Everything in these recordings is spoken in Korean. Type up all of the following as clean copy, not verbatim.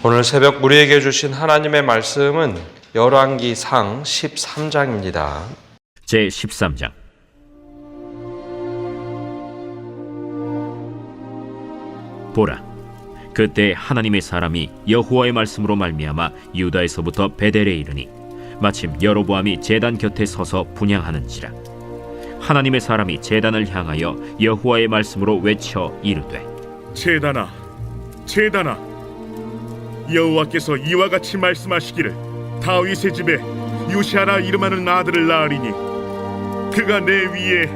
오늘 새벽 우리에게 주신 하나님의 말씀은 열왕기상 13장입니다. 제13장. 보라, 그때 하나님의 사람이 여호와의 말씀으로 말미암아 유다에서부터 베델에 이르니 마침 여로보암이 제단 곁에 서서 분향하는지라. 하나님의 사람이 제단을 향하여 여호와의 말씀으로 외쳐 이르되, 제단아, 제단아, 여호와께서 이와 같이 말씀하시기를 다윗의 집에 요시아라 이름하는 아들을 낳으리니 그가 내 위에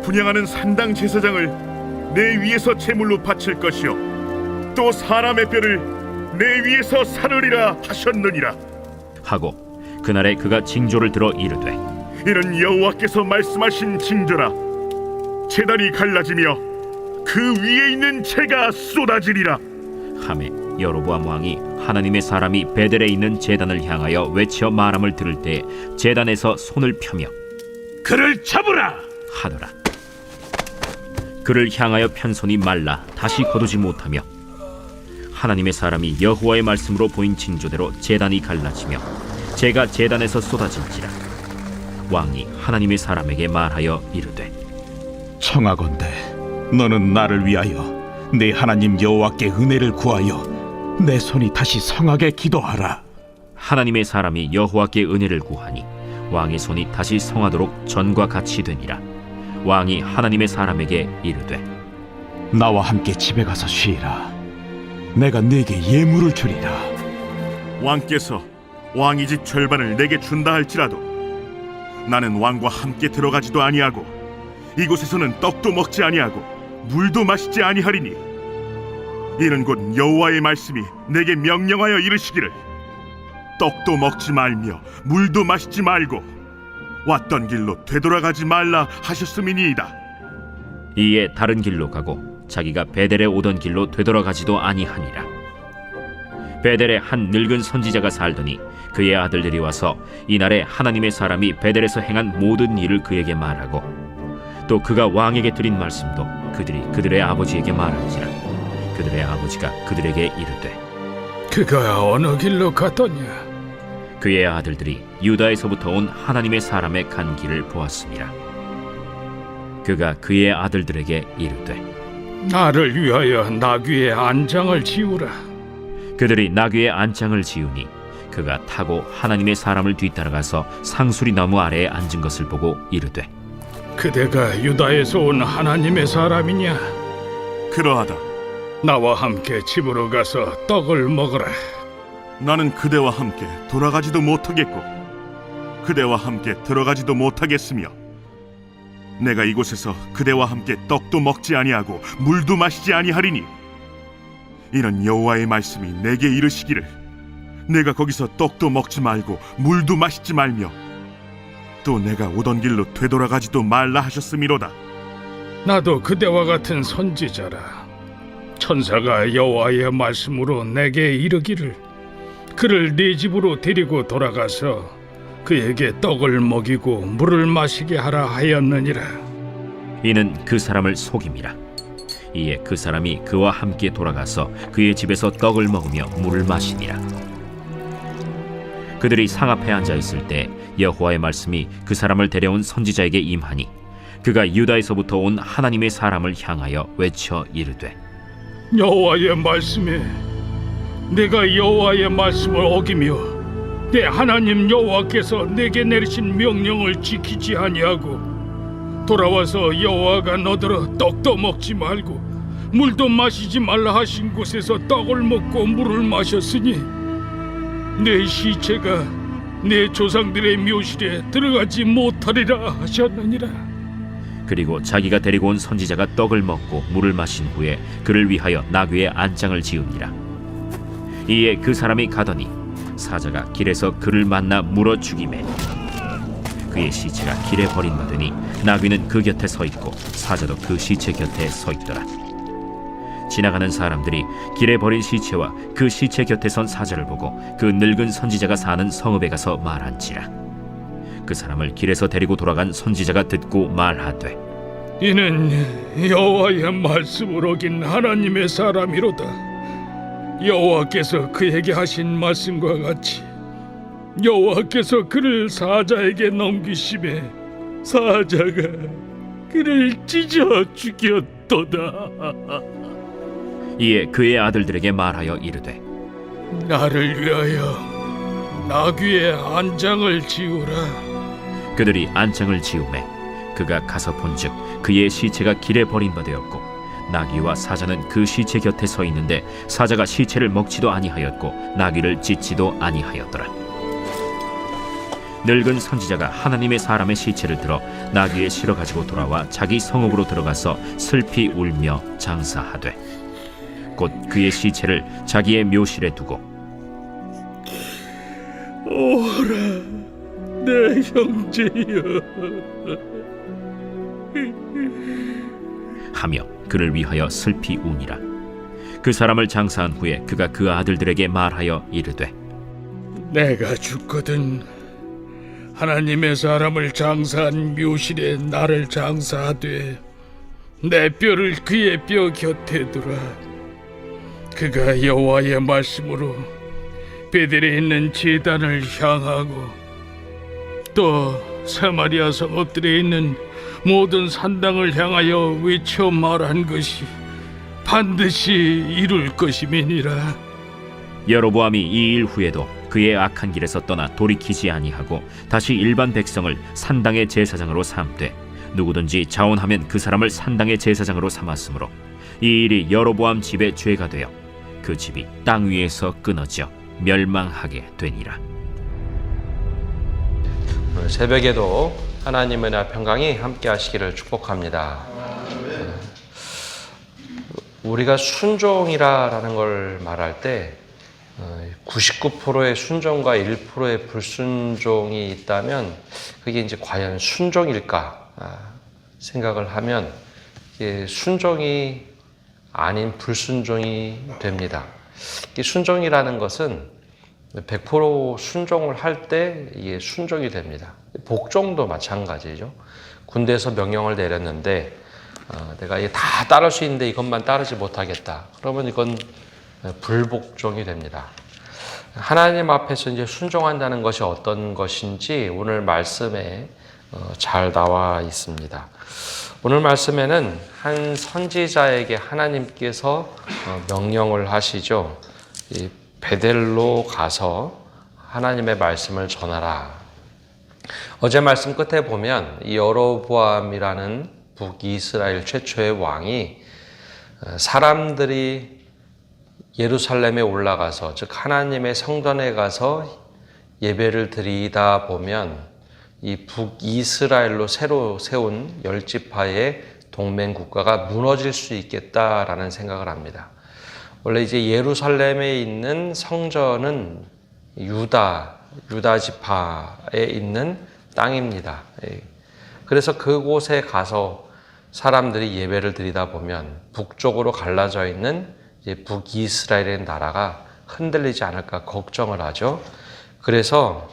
분향하는 산당 제사장을 내 위에서 제물로 바칠 것이요 또 사람의 뼈를 내 위에서 사르리라 하셨느니라 하고 그날에 그가 징조를 들어 이르되, 이는 여호와께서 말씀하신 징조라. 제단이 갈라지며 그 위에 있는 재가 쏟아지리라 하매 여로보암 왕이 하나님의 사람이 베델에 있는 제단을 향하여 외쳐 말함을 들을 때 제단에서 손을 펴며 그를 잡으라 하더라. 그를 향하여 편 손이 말라 다시 거두지 못하며 하나님의 사람이 여호와의 말씀으로 보인 징조대로 제단이 갈라지며 재가 제단에서 쏟아질지라. 왕이 하나님의 사람에게 말하여 이르되, 청하건대 너는 나를 위하여 내 하나님 여호와께 은혜를 구하여 내 손이 다시 성하게 기도하라. 하나님의 사람이 여호와께 은혜를 구하니 왕의 손이 다시 성하도록 전과 같이 되니라. 왕이 하나님의 사람에게 이르되, 나와 함께 집에 가서 쉬라. 내가 네게 예물을 주리라. 왕께서 왕의 집 절반을 내게 준다 할지라도 나는 왕과 함께 들어가지도 아니하고 이곳에서는 떡도 먹지 아니하고 물도 마시지 아니하리니 이는 곧 여호와의 말씀이 내게 명령하여 이르시기를 떡도 먹지 말며 물도 마시지 말고 왔던 길로 되돌아가지 말라 하셨음이니이다. 이에 다른 길로 가고 자기가 베델에 오던 길로 되돌아가지도 아니하니라. 베델에 한 늙은 선지자가 살더니 그의 아들들이 와서 이날에 하나님의 사람이 베델에서 행한 모든 일을 그에게 말하고 또 그가 왕에게 드린 말씀도 그들이 그들의 아버지에게 말한지라. 그들의 아버지가 그들에게 이르되, 그가 어느 길로 갔더냐? 그의 아들들이 유다에서부터 온 하나님의 사람의 간 길을 보았습니다. 그가 그의 아들들에게 이르되, 나를 위하여 나귀의 안장을 지우라. 그들이 나귀의 안장을 지우니 그가 타고 하나님의 사람을 뒤따라가서 상수리 나무 아래에 앉은 것을 보고 이르되, 그대가 유다에서 온 하나님의 사람이냐? 그러하다. 나와 함께 집으로 가서 떡을 먹으라. 나는 그대와 함께 돌아가지도 못하겠고 그대와 함께 들어가지도 못하겠으며 내가 이곳에서 그대와 함께 떡도 먹지 아니하고 물도 마시지 아니하리니 이는 여호와의 말씀이 내게 이르시기를 내가 거기서 떡도 먹지 말고 물도 마시지 말며 또 내가 오던 길로 되돌아가지도 말라 하셨음이로다. 나도 그대와 같은 선지자라. 천사가 여호와의 말씀으로 내게 이르기를 그를 네 집으로 데리고 돌아가서 그에게 떡을 먹이고 물을 마시게 하라 하였느니라. 이는 그 사람을 속임이라. 이에 그 사람이 그와 함께 돌아가서 그의 집에서 떡을 먹으며 물을 마시니라. 그들이 상 앞에 앉아 있을 때 여호와의 말씀이 그 사람을 데려온 선지자에게 임하니 그가 유다에서부터 온 하나님의 사람을 향하여 외쳐 이르되, 여호와의 말씀에 내가 여호와의 말씀을 어기며 내 하나님 여호와께서 내게 내리신 명령을 지키지 아니하고 돌아와서 여호와가 너더러 떡도 먹지 말고 물도 마시지 말라 하신 곳에서 떡을 먹고 물을 마셨으니 내 시체가 내 조상들의 묘실에 들어가지 못하리라 하셨느니라. 그리고 자기가 데리고 온 선지자가 떡을 먹고 물을 마신 후에 그를 위하여 나귀의 안장을 지으니라. 이에 그 사람이 가더니 사자가 길에서 그를 만나 물어 죽이매 그의 시체가 길에 버림받으니 나귀는 그 곁에 서 있고 사자도 그 시체 곁에 서 있더라. 지나가는 사람들이 길에 버린 시체와 그 시체 곁에 선 사자를 보고 그 늙은 선지자가 사는 성읍에 가서 말한지라. 그 사람을 길에서 데리고 돌아간 선지자가 듣고 말하되, 이는 여호와의 말씀을 어긴 하나님의 사람이로다. 여호와께서 그에게 하신 말씀과 같이 여호와께서 그를 사자에게 넘기심에 사자가 그를 찢어 죽였도다. 이에 그의 아들들에게 말하여 이르되 나를 위하여 나귀의 안장을 지우라. 그들이 안장을 지우매 그가 가서 본즉 그의 시체가 길에 버린 바 되었고 나귀와 사자는 그 시체 곁에 서 있는데 사자가 시체를 먹지도 아니하였고 나귀를 찢지도 아니하였더라. 늙은 선지자가 하나님의 사람의 시체를 들어 나귀에 실어 가지고 돌아와 자기 성읍으로 들어가서 슬피 울며 장사하되 곧 그의 시체를 자기의 묘실에 두고 오라 내 형제여 하며 그를 위하여 슬피 우니라. 그 사람을 장사한 후에 그가 그 아들들에게 말하여 이르되 내가 죽거든 하나님의 사람을 장사한 묘실에 나를 장사하되 내 뼈를 그의 뼈 곁에 두라. 그가 여호와의 말씀으로 베델에 있는 제단을 향하고 또 사마리아 성읍들에 있는 모든 산당을 향하여 외쳐 말한 것이 반드시 이룰 것임이니라. 여로보암이 이 일 후에도 그의 악한 길에서 떠나 돌이키지 아니하고 다시 일반 백성을 산당의 제사장으로 삼되 누구든지 자원하면 그 사람을 산당의 제사장으로 삼았으므로 이 일이 여로보암 집의 죄가 되어 그 집이 땅 위에서 끊어져 멸망하게 되니라. 오늘 새벽에도 하나님의 은혜와 평강이 함께 하시기를 축복합니다. 우리가 순종이라는 걸 말할 때 99%의 순종과 1%의 불순종이 있다면 그게 이제 과연 순종일까 생각을 하면 순종이 아닌 불순종이 됩니다. 이 순종이라는 것은 100% 순종을 할 때 이게 순종이 됩니다. 복종도 마찬가지죠. 군대에서 명령을 내렸는데 내가 이게 다 따를 수 있는데 이것만 따르지 못하겠다. 그러면 이건 불복종이 됩니다. 하나님 앞에서 이제 순종한다는 것이 어떤 것인지 오늘 말씀에 잘 나와 있습니다. 오늘 말씀에는 한 선지자에게 하나님께서 명령을 하시죠. 이 베델로 가서 하나님의 말씀을 전하라. 어제 말씀 끝에 보면 이 여로보암이라는 북이스라엘 최초의 왕이 사람들이 예루살렘에 올라가서 즉 하나님의 성전에 가서 예배를 드리다 보면 이 북이스라엘로 새로 세운 10지파의 동맹 국가가 무너질 수 있겠다라는 생각을 합니다. 원래 이제 예루살렘에 있는 성전은 유다 지파에 있는 땅입니다. 그래서 그곳에 가서 사람들이 예배를 드리다 보면 북쪽으로 갈라져 있는 이제 북이스라엘의 나라가 흔들리지 않을까 걱정을 하죠. 그래서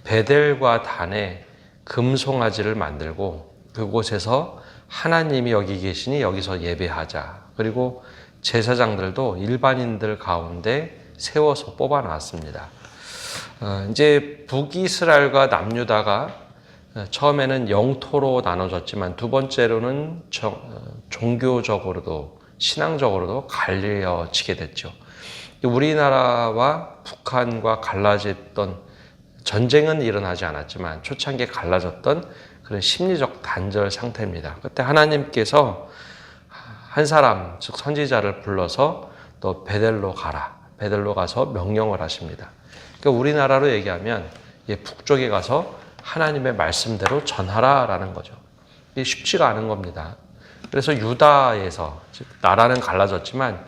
베델과 단에 금송아지를 만들고 그곳에서 하나님이 여기 계시니 여기서 예배하자. 그리고 제사장들도 일반인들 가운데 세워서 뽑아놨습니다. 이제 북이스라엘과 남유다가 처음에는 영토로 나눠졌지만 두 번째로는 종교적으로도 신앙적으로도 갈려지게 됐죠. 우리나라와 북한과 갈라졌던 전쟁은 일어나지 않았지만 초창기에 갈라졌던 그런 심리적 단절 상태입니다. 그때 하나님께서 한 사람, 즉 선지자를 불러서 너 베델로 가라. 베델로 가서 명령을 하십니다. 그러니까 우리나라로 얘기하면 북쪽에 가서 하나님의 말씀대로 전하라라는 거죠. 이게 쉽지가 않은 겁니다. 그래서 유다에서, 즉 나라는 갈라졌지만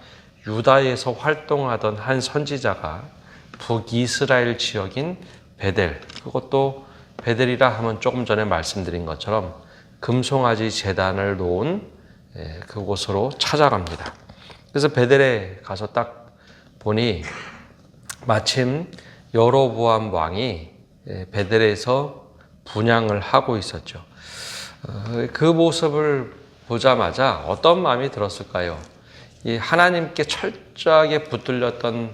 유다에서 활동하던 한 선지자가 북이스라엘 지역인 베델, 그것도 베델이라 하면 조금 전에 말씀드린 것처럼 금송아지 제단을 놓은 그곳으로 찾아갑니다. 그래서 베델에 가서 딱 보니 마침 여로보암 왕이 베델에서 분향을 하고 있었죠. 그 모습을 보자마자 어떤 마음이 들었을까요? 이 하나님께 철저하게 붙들렸던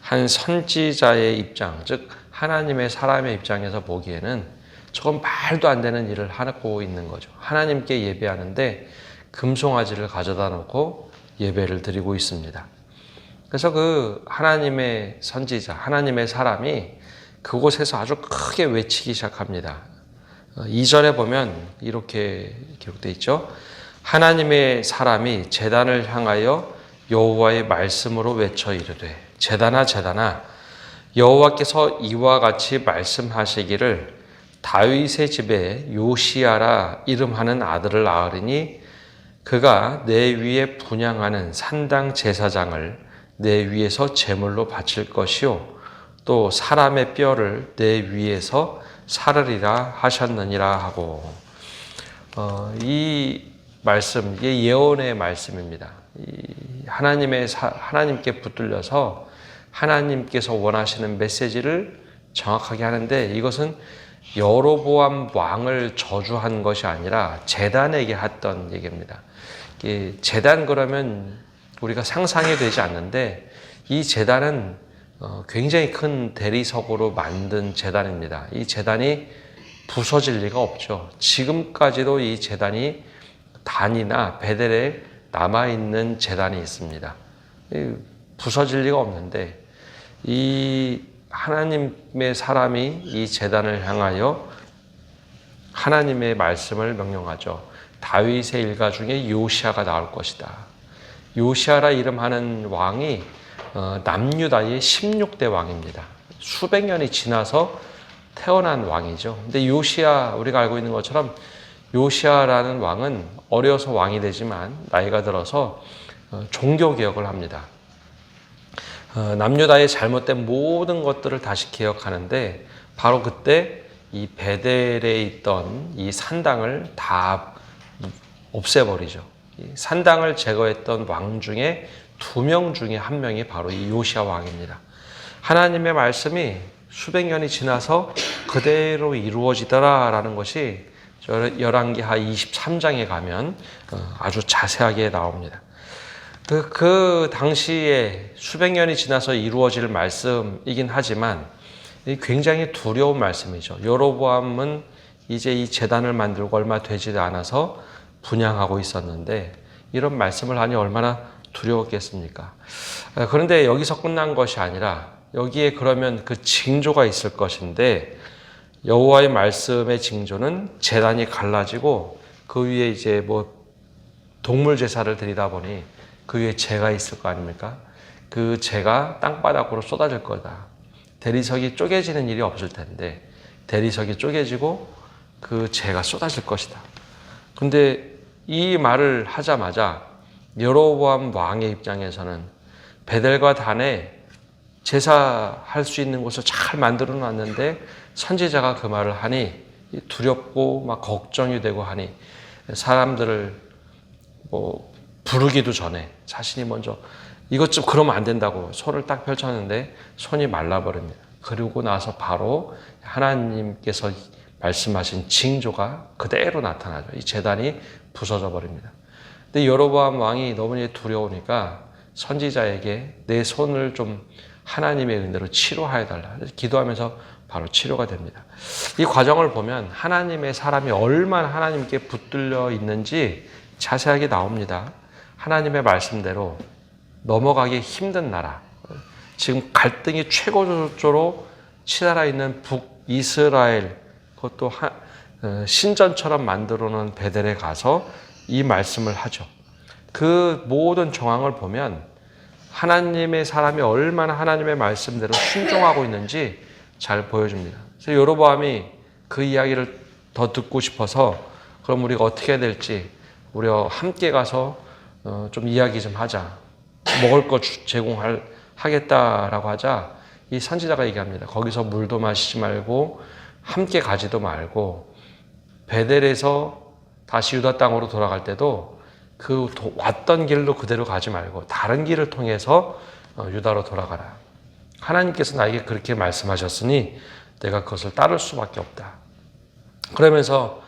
한 선지자의 입장, 즉 하나님의 사람의 입장에서 보기에는 저건 말도 안 되는 일을 하고 있는 거죠. 하나님께 예배하는데 금송아지를 가져다 놓고 예배를 드리고 있습니다. 그래서 그 하나님의 선지자, 하나님의 사람이 그곳에서 아주 크게 외치기 시작합니다. 2절에 보면 이렇게 기록되어 있죠. 하나님의 사람이 제단을 향하여 여호와의 말씀으로 외쳐 이르되 제단아 제단아 여호와께서 이와 같이 말씀하시기를 다윗의 집에 요시야라 이름하는 아들을 낳으리니 그가 내 위에 분향하는 산당 제사장을 내 위에서 제물로 바칠 것이요 또 사람의 뼈를 내 위에서 사르리라 하셨느니라 하고 이 말씀, 이게 예언의 말씀입니다. 하나님께 붙들려서 하나님께서 원하시는 메시지를 정확하게 하는데 이것은 여로보암 왕을 저주한 것이 아니라 제단에게 했던 얘기입니다. 제단 그러면 우리가 상상이 되지 않는데 이 제단은 굉장히 큰 대리석으로 만든 제단입니다. 이 제단이 부서질 리가 없죠. 지금까지도 이 제단이 단이나 베델에 남아있는 제단이 있습니다. 부서질 리가 없는데 이 하나님의 사람이 이 제단을 향하여 하나님의 말씀을 명령하죠. 다윗의 일가 중에 요시야가 나올 것이다. 요시야라 이름하는 왕이 남유다의 16대 왕입니다. 수백 년이 지나서 태어난 왕이죠. 근데 요시야, 우리가 알고 있는 것처럼 요시야라는 왕은 어려서 왕이 되지만 나이가 들어서 종교개혁을 합니다. 남유다의 잘못된 모든 것들을 다시 개혁하는데 바로 그때 이 베델에 있던 이 산당을 다 없애버리죠. 이 산당을 제거했던 왕 중에 2명 중에 한 명이 바로 이 요시야 왕입니다. 하나님의 말씀이 수백 년이 지나서 그대로 이루어지더라라는 것이 열왕기하 23장에 가면 아주 자세하게 나옵니다. 그 당시에 수백 년이 지나서 이루어질 말씀이긴 하지만 굉장히 두려운 말씀이죠. 여로보암은 이제 이 제단을 만들고 얼마 되지 않아서 분향하고 있었는데 이런 말씀을 하니 얼마나 두려웠겠습니까? 그런데 여기서 끝난 것이 아니라 여기에 그러면 그 징조가 있을 것인데 여호와의 말씀의 징조는 제단이 갈라지고 그 위에 이제 뭐 동물 제사를 드리다 보니 그 위에 재가 있을 거 아닙니까? 그 재가 땅바닥으로 쏟아질 거다. 대리석이 쪼개지는 일이 없을 텐데 대리석이 쪼개지고 그 재가 쏟아질 것이다. 근데 이 말을 하자마자 여로보암 왕의 입장에서는 베델과 단에 제사할 수 있는 곳을 잘 만들어 놨는데 선지자가 그 말을 하니 두렵고 막 걱정이 되고 하니 사람들을 뭐 부르기도 전에 자신이 먼저 이것 좀 그러면 안 된다고 손을 딱 펼쳤는데 손이 말라버립니다. 그리고 나서 바로 하나님께서 말씀하신 징조가 그대로 나타나죠. 이 제단이 부서져 버립니다. 근데 여로보암 왕이 너무 두려우니까 선지자에게 내 손을 좀 하나님의 은혜로 치료하여 달라. 기도하면서 바로 치료가 됩니다. 이 과정을 보면 하나님의 사람이 얼마나 하나님께 붙들려 있는지 자세하게 나옵니다. 하나님의 말씀대로 넘어가기 힘든 나라, 지금 갈등이 최고조로 치달아 있는 북이스라엘, 그것도 신전처럼 만들어 놓은 베델에 가서 이 말씀을 하죠. 그 모든 정황을 보면 하나님의 사람이 얼마나 하나님의 말씀대로 순종하고 있는지 잘 보여줍니다. 그래서 여로보암이 그 이야기를 더 듣고 싶어서 그럼 우리가 어떻게 해야 될지 우리가 함께 가서 좀 이야기 좀 하자. 먹을 거 제공하겠다라고 하자. 이 선지자가 얘기합니다. 거기서 물도 마시지 말고 함께 가지도 말고 베델에서 다시 유다 땅으로 돌아갈 때도 그 왔던 길로 그대로 가지 말고 다른 길을 통해서 유다로 돌아가라. 하나님께서 나에게 그렇게 말씀하셨으니 내가 그것을 따를 수밖에 없다. 그러면서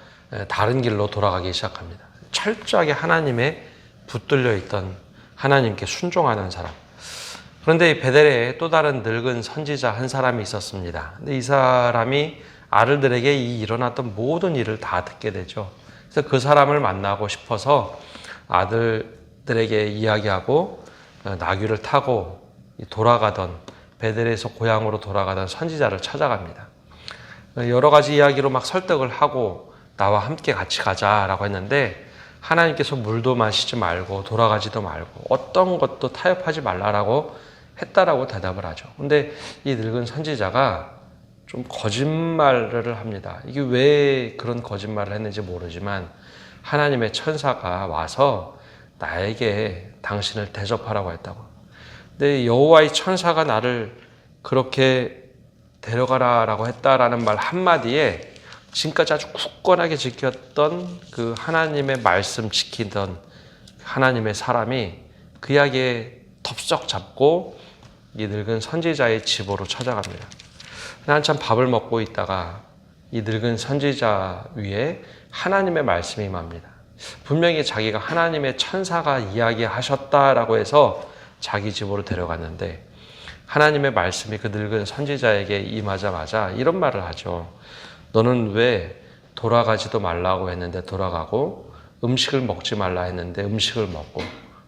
다른 길로 돌아가기 시작합니다. 철저하게 하나님에 붙들려 있던 하나님께 순종하는 사람. 그런데 이 베델에 또 다른 늙은 선지자 한 사람이 있었습니다. 근데 이 사람이 아들들에게 이 일어났던 모든 일을 다 듣게 되죠. 그래서 그 사람을 만나고 싶어서 아들들에게 이야기하고 나귀를 타고 돌아가던 베델에서 고향으로 돌아가던 선지자를 찾아갑니다. 여러 가지 이야기로 막 설득을 하고 나와 함께 같이 가자라고 했는데 하나님께서 물도 마시지 말고 돌아가지도 말고 어떤 것도 타협하지 말라라고 했다라고 대답을 하죠. 근데 이 늙은 선지자가 좀 거짓말을 합니다. 이게 왜 그런 거짓말을 했는지 모르지만 하나님의 천사가 와서 나에게 당신을 대접하라고 했다고. 근데 여호와의 천사가 나를 그렇게 데려가라라고 했다라는 말 한마디에 지금까지 아주 굳건하게 지켰던 그 하나님의 말씀 지키던 하나님의 사람이 그 이야기에 덥석 잡고 이 늙은 선지자의 집으로 찾아갑니다. 한참 밥을 먹고 있다가 이 늙은 선지자 위에 하나님의 말씀이 임합니다. 분명히 자기가 하나님의 천사가 이야기하셨다라고 해서 자기 집으로 데려갔는데 하나님의 말씀이 그 늙은 선지자에게 임하자마자 이런 말을 하죠. 너는 왜 돌아가지도 말라고 했는데 돌아가고 음식을 먹지 말라 했는데 음식을 먹고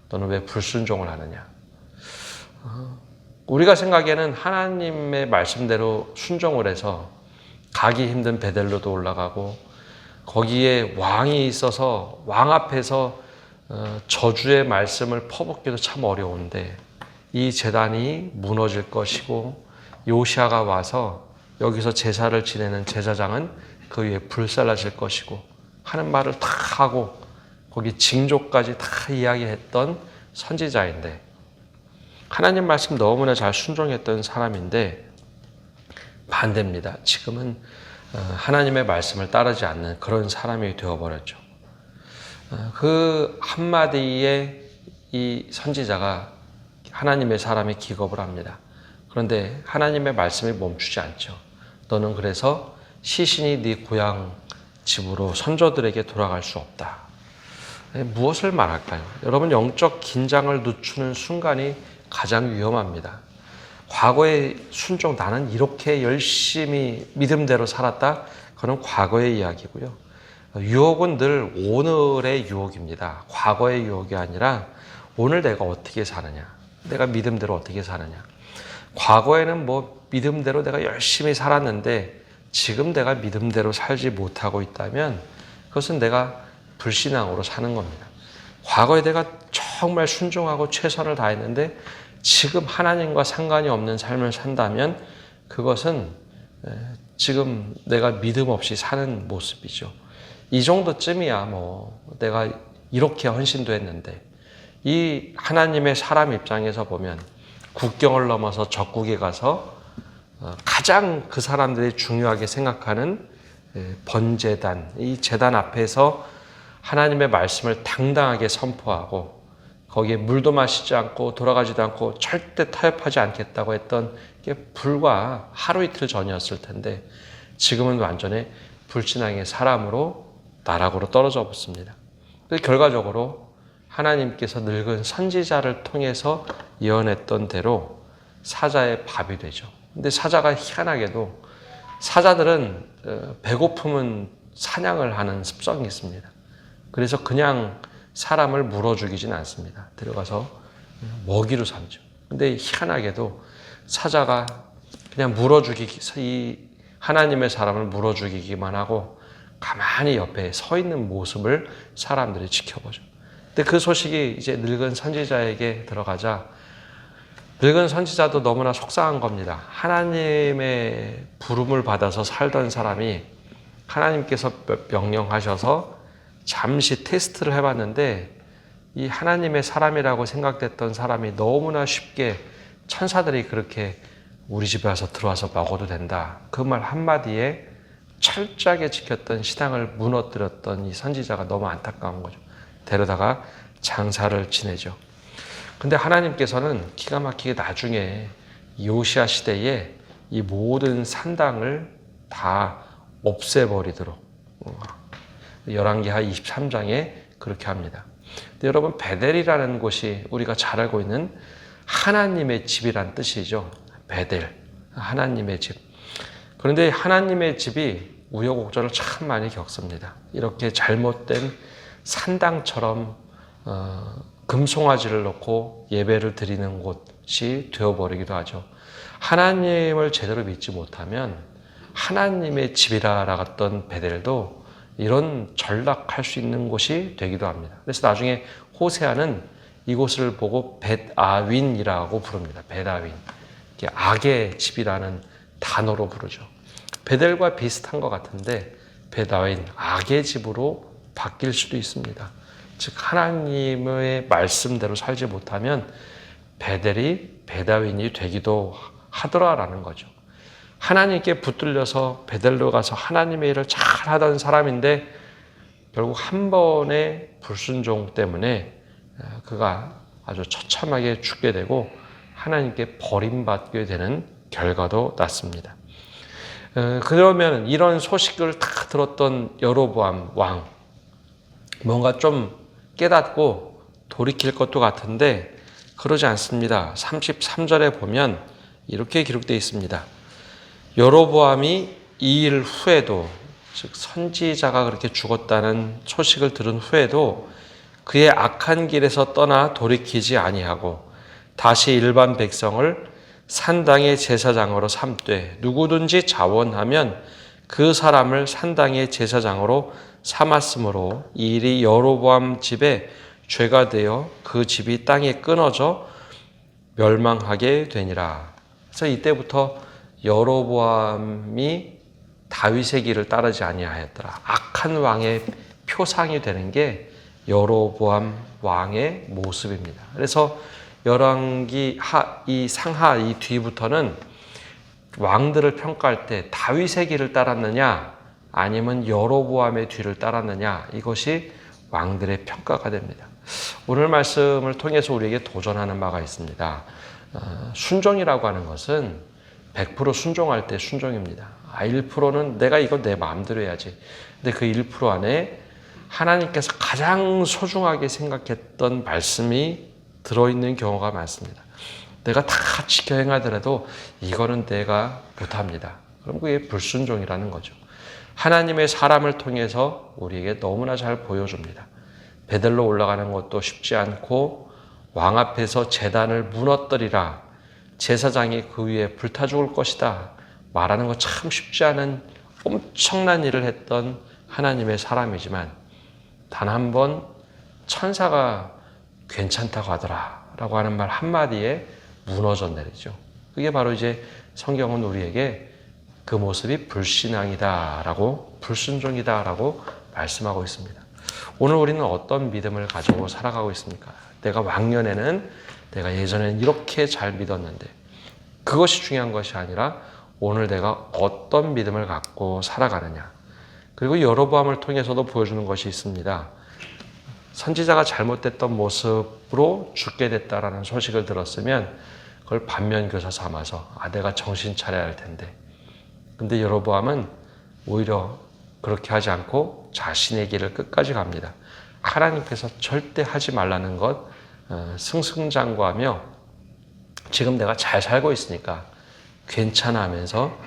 너는 왜 불순종을 하느냐. 우리가 생각에는 하나님의 말씀대로 순종을 해서 가기 힘든 베델로도 올라가고 거기에 왕이 있어서 왕 앞에서 저주의 말씀을 퍼붓기도 참 어려운데 이 제단이 무너질 것이고 요시아가 와서 여기서 제사를 지내는 제사장은 그 위에 불살라질 것이고 하는 말을 다 하고 거기 징조까지 다 이야기했던 선지자인데 하나님 말씀 너무나 잘 순종했던 사람인데 반대입니다. 지금은 하나님의 말씀을 따르지 않는 그런 사람이 되어버렸죠. 그 한마디에 이 선지자가 하나님의 사람이 기겁을 합니다. 그런데 하나님의 말씀이 멈추지 않죠. 너는 그래서 시신이 네 고향 집으로 선조들에게 돌아갈 수 없다. 무엇을 말할까요? 여러분 영적 긴장을 늦추는 순간이 가장 위험합니다. 과거의 순종 나는 이렇게 열심히 믿음대로 살았다. 그건 과거의 이야기고요. 유혹은 늘 오늘의 유혹입니다. 과거의 유혹이 아니라 오늘 내가 어떻게 사느냐. 내가 믿음대로 어떻게 사느냐. 과거에는 뭐 믿음대로 내가 열심히 살았는데 지금 내가 믿음대로 살지 못하고 있다면 그것은 내가 불신앙으로 사는 겁니다. 과거에 내가 정말 순종하고 최선을 다했는데 지금 하나님과 상관이 없는 삶을 산다면 그것은 지금 내가 믿음 없이 사는 모습이죠. 이 정도쯤이야 뭐 내가 이렇게 헌신도 했는데 이 하나님의 사람 입장에서 보면 국경을 넘어서 적국에 가서 가장 그 사람들이 중요하게 생각하는 번제단, 이 제단 앞에서 하나님의 말씀을 당당하게 선포하고 거기에 물도 마시지 않고 돌아가지도 않고 절대 타협하지 않겠다고 했던 게 불과 하루 이틀 전이었을 텐데 지금은 완전히 불신앙의 사람으로 나락으로 떨어져 붙습니다. 결과적으로 하나님께서 늙은 선지자를 통해서 예언했던 대로 사자의 밥이 되죠. 근데 사자가 희한하게도 사자들은 배고픔은 사냥을 하는 습성이 있습니다. 그래서 그냥 사람을 물어 죽이진 않습니다. 들어가서 먹이로 삼죠. 근데 희한하게도 사자가 그냥 물어 죽이기, 이 하나님의 사람을 물어 죽이기만 하고 가만히 옆에 서 있는 모습을 사람들이 지켜보죠. 근데 그 소식이 이제 늙은 선지자에게 들어가자 늙은 선지자도 너무나 속상한 겁니다. 하나님의 부름을 받아서 살던 사람이 하나님께서 명령하셔서 잠시 테스트를 해봤는데 이 하나님의 사람이라고 생각됐던 사람이 너무나 쉽게 천사들이 그렇게 우리 집에 와서 들어와서 먹어도 된다. 그 말 한마디에 철저하게 지켰던 신앙을 무너뜨렸던 이 선지자가 너무 안타까운 거죠. 데려다가 장사를 지내죠. 근데 하나님께서는 기가 막히게 나중에 요시아 시대에 이 모든 산당을 다 없애버리도록 열왕기하 23장에 그렇게 합니다. 근데 여러분, 베델이라는 곳이 우리가 잘 알고 있는 하나님의 집이란 뜻이죠. 베델, 하나님의 집. 그런데 하나님의 집이 우여곡절을 참 많이 겪습니다. 이렇게 잘못된 산당처럼 금송아지를 놓고 예배를 드리는 곳이 되어버리기도 하죠. 하나님을 제대로 믿지 못하면 하나님의 집이라 나갔던 베델도 이런 전락할 수 있는 곳이 되기도 합니다. 그래서 나중에 호세아는 이곳을 보고 벳아윈이라고 부릅니다. 벳아윈. 악의 집이라는 단어로 부르죠. 베델과 비슷한 것 같은데 벳아윈, 악의 집으로 바뀔 수도 있습니다. 즉 하나님의 말씀대로 살지 못하면 베델이 벳아윈이 되기도 하더라라는 거죠. 하나님께 붙들려서 베델로 가서 하나님의 일을 잘 하던 사람인데 결국 한 번의 불순종 때문에 그가 아주 처참하게 죽게 되고 하나님께 버림받게 되는 결과도 났습니다. 그러면 이런 소식을 다 들었던 여로보암 왕, 뭔가 좀 깨닫고 돌이킬 것도 같은데 그러지 않습니다. 33절에 보면 이렇게 기록되어 있습니다. 여로보암이 이 일 후에도, 즉 선지자가 그렇게 죽었다는 소식을 들은 후에도 그의 악한 길에서 떠나 돌이키지 아니하고 다시 일반 백성을 산당의 제사장으로 삼되 누구든지 자원하면 그 사람을 산당의 제사장으로 삼았으므로 이 일이 여로보암 집에 죄가 되어 그 집이 땅에 끊어져 멸망하게 되니라. 그래서 이때부터 여로보암이 다윗의 길을 따르지 아니하였더라. 악한 왕의 표상이 되는 게 여로보암 왕의 모습입니다. 그래서 열왕기 이 상하 이 뒤부터는 왕들을 평가할 때 다윗의 길을 따랐느냐 아니면 여로보암의 뒤를 따랐느냐, 이것이 왕들의 평가가 됩니다. 오늘 말씀을 통해서 우리에게 도전하는 바가 있습니다. 순종이라고 하는 것은 100% 순종할 때 순종입니다. 1%는 내가 이거 내 마음대로 해야지. 근데 그 1% 안에 하나님께서 가장 소중하게 생각했던 말씀이 들어있는 경우가 많습니다. 내가 다 지켜 행하더라도 이거는 내가 못합니다. 그럼 그게 불순종이라는 거죠. 하나님의 사람을 통해서 우리에게 너무나 잘 보여줍니다. 베델로 올라가는 것도 쉽지 않고 왕 앞에서 제단을 무너뜨리라, 제사장이 그 위에 불타 죽을 것이다 말하는 거 참 쉽지 않은 엄청난 일을 했던 하나님의 사람이지만 단 한 번 천사가 괜찮다고 하더라 라고 하는 말 한마디에 무너져 내리죠. 그게 바로 이제 성경은 우리에게 그 모습이 불신앙이다 라고, 불순종이다 라고 말씀하고 있습니다. 오늘 우리는 어떤 믿음을 가지고 살아가고 있습니까? 내가 왕년에는, 내가 예전에는 이렇게 잘 믿었는데, 그것이 중요한 것이 아니라 오늘 내가 어떤 믿음을 갖고 살아가느냐. 그리고 여로보암을 통해서도 보여주는 것이 있습니다. 선지자가 잘못됐던 모습으로 죽게 됐다라는 소식을 들었으면 그걸 반면교사 삼아서 내가 정신 차려야 할 텐데, 근데 여로보암은 오히려 그렇게 하지 않고 자신의 길을 끝까지 갑니다. 하나님께서 절대 하지 말라는 것 승승장구하며 지금 내가 잘 살고 있으니까 괜찮아 하면서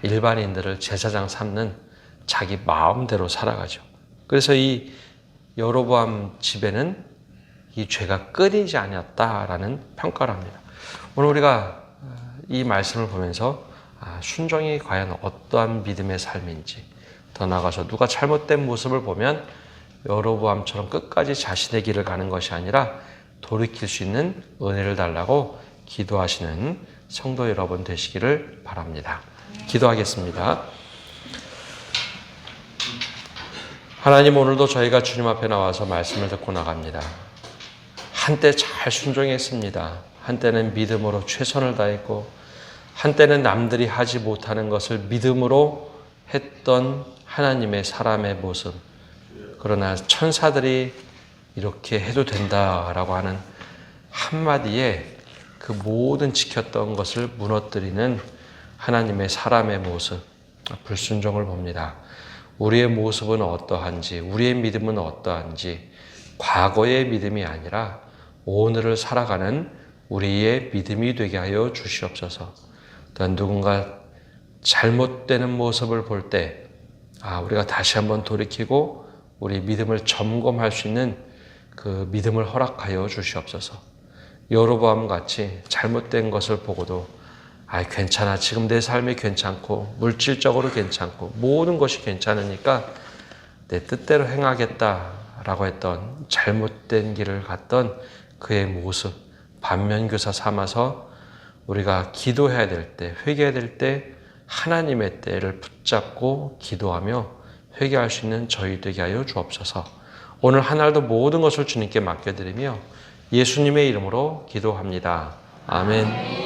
일반인들을 제사장 삼는 자기 마음대로 살아가죠. 그래서 이 여로보암 집에는 이 죄가 끊이지 않았다라는 평가를 합니다. 오늘 우리가 이 말씀을 보면서 순종이 과연 어떠한 믿음의 삶인지, 더 나아가서 누가 잘못된 모습을 보면 여로보암처럼 끝까지 자신의 길을 가는 것이 아니라 돌이킬 수 있는 은혜를 달라고 기도하시는 성도 여러분 되시기를 바랍니다. 기도하겠습니다. 하나님, 오늘도 저희가 주님 앞에 나와서 말씀을 듣고 나갑니다. 한때 잘 순종했습니다. 한때는 믿음으로 최선을 다했고, 한때는 남들이 하지 못하는 것을 믿음으로 했던 하나님의 사람의 모습. 그러나 천사들이 이렇게 해도 된다라고 하는 한마디에 그 모든 지켰던 것을 무너뜨리는 하나님의 사람의 모습, 불순종을 봅니다. 우리의 모습은 어떠한지, 우리의 믿음은 어떠한지 과거의 믿음이 아니라 오늘을 살아가는 우리의 믿음이 되게 하여 주시옵소서. 또한 누군가 잘못되는 모습을 볼 때 우리가 다시 한번 돌이키고 우리 믿음을 점검할 수 있는 그 믿음을 허락하여 주시옵소서. 여로보암 같이 잘못된 것을 보고도 괜찮아. 지금 내 삶이 괜찮고 물질적으로 괜찮고 모든 것이 괜찮으니까 내 뜻대로 행하겠다라고 했던 잘못된 길을 갔던 그의 모습 반면교사 삼아서 우리가 기도해야 될 때, 회개해야 될 때 하나님의 때를 붙잡고 기도하며 회개할 수 있는 저희 되게 하여 주옵소서. 오늘 한 날도 모든 것을 주님께 맡겨드리며 예수님의 이름으로 기도합니다. 아멘.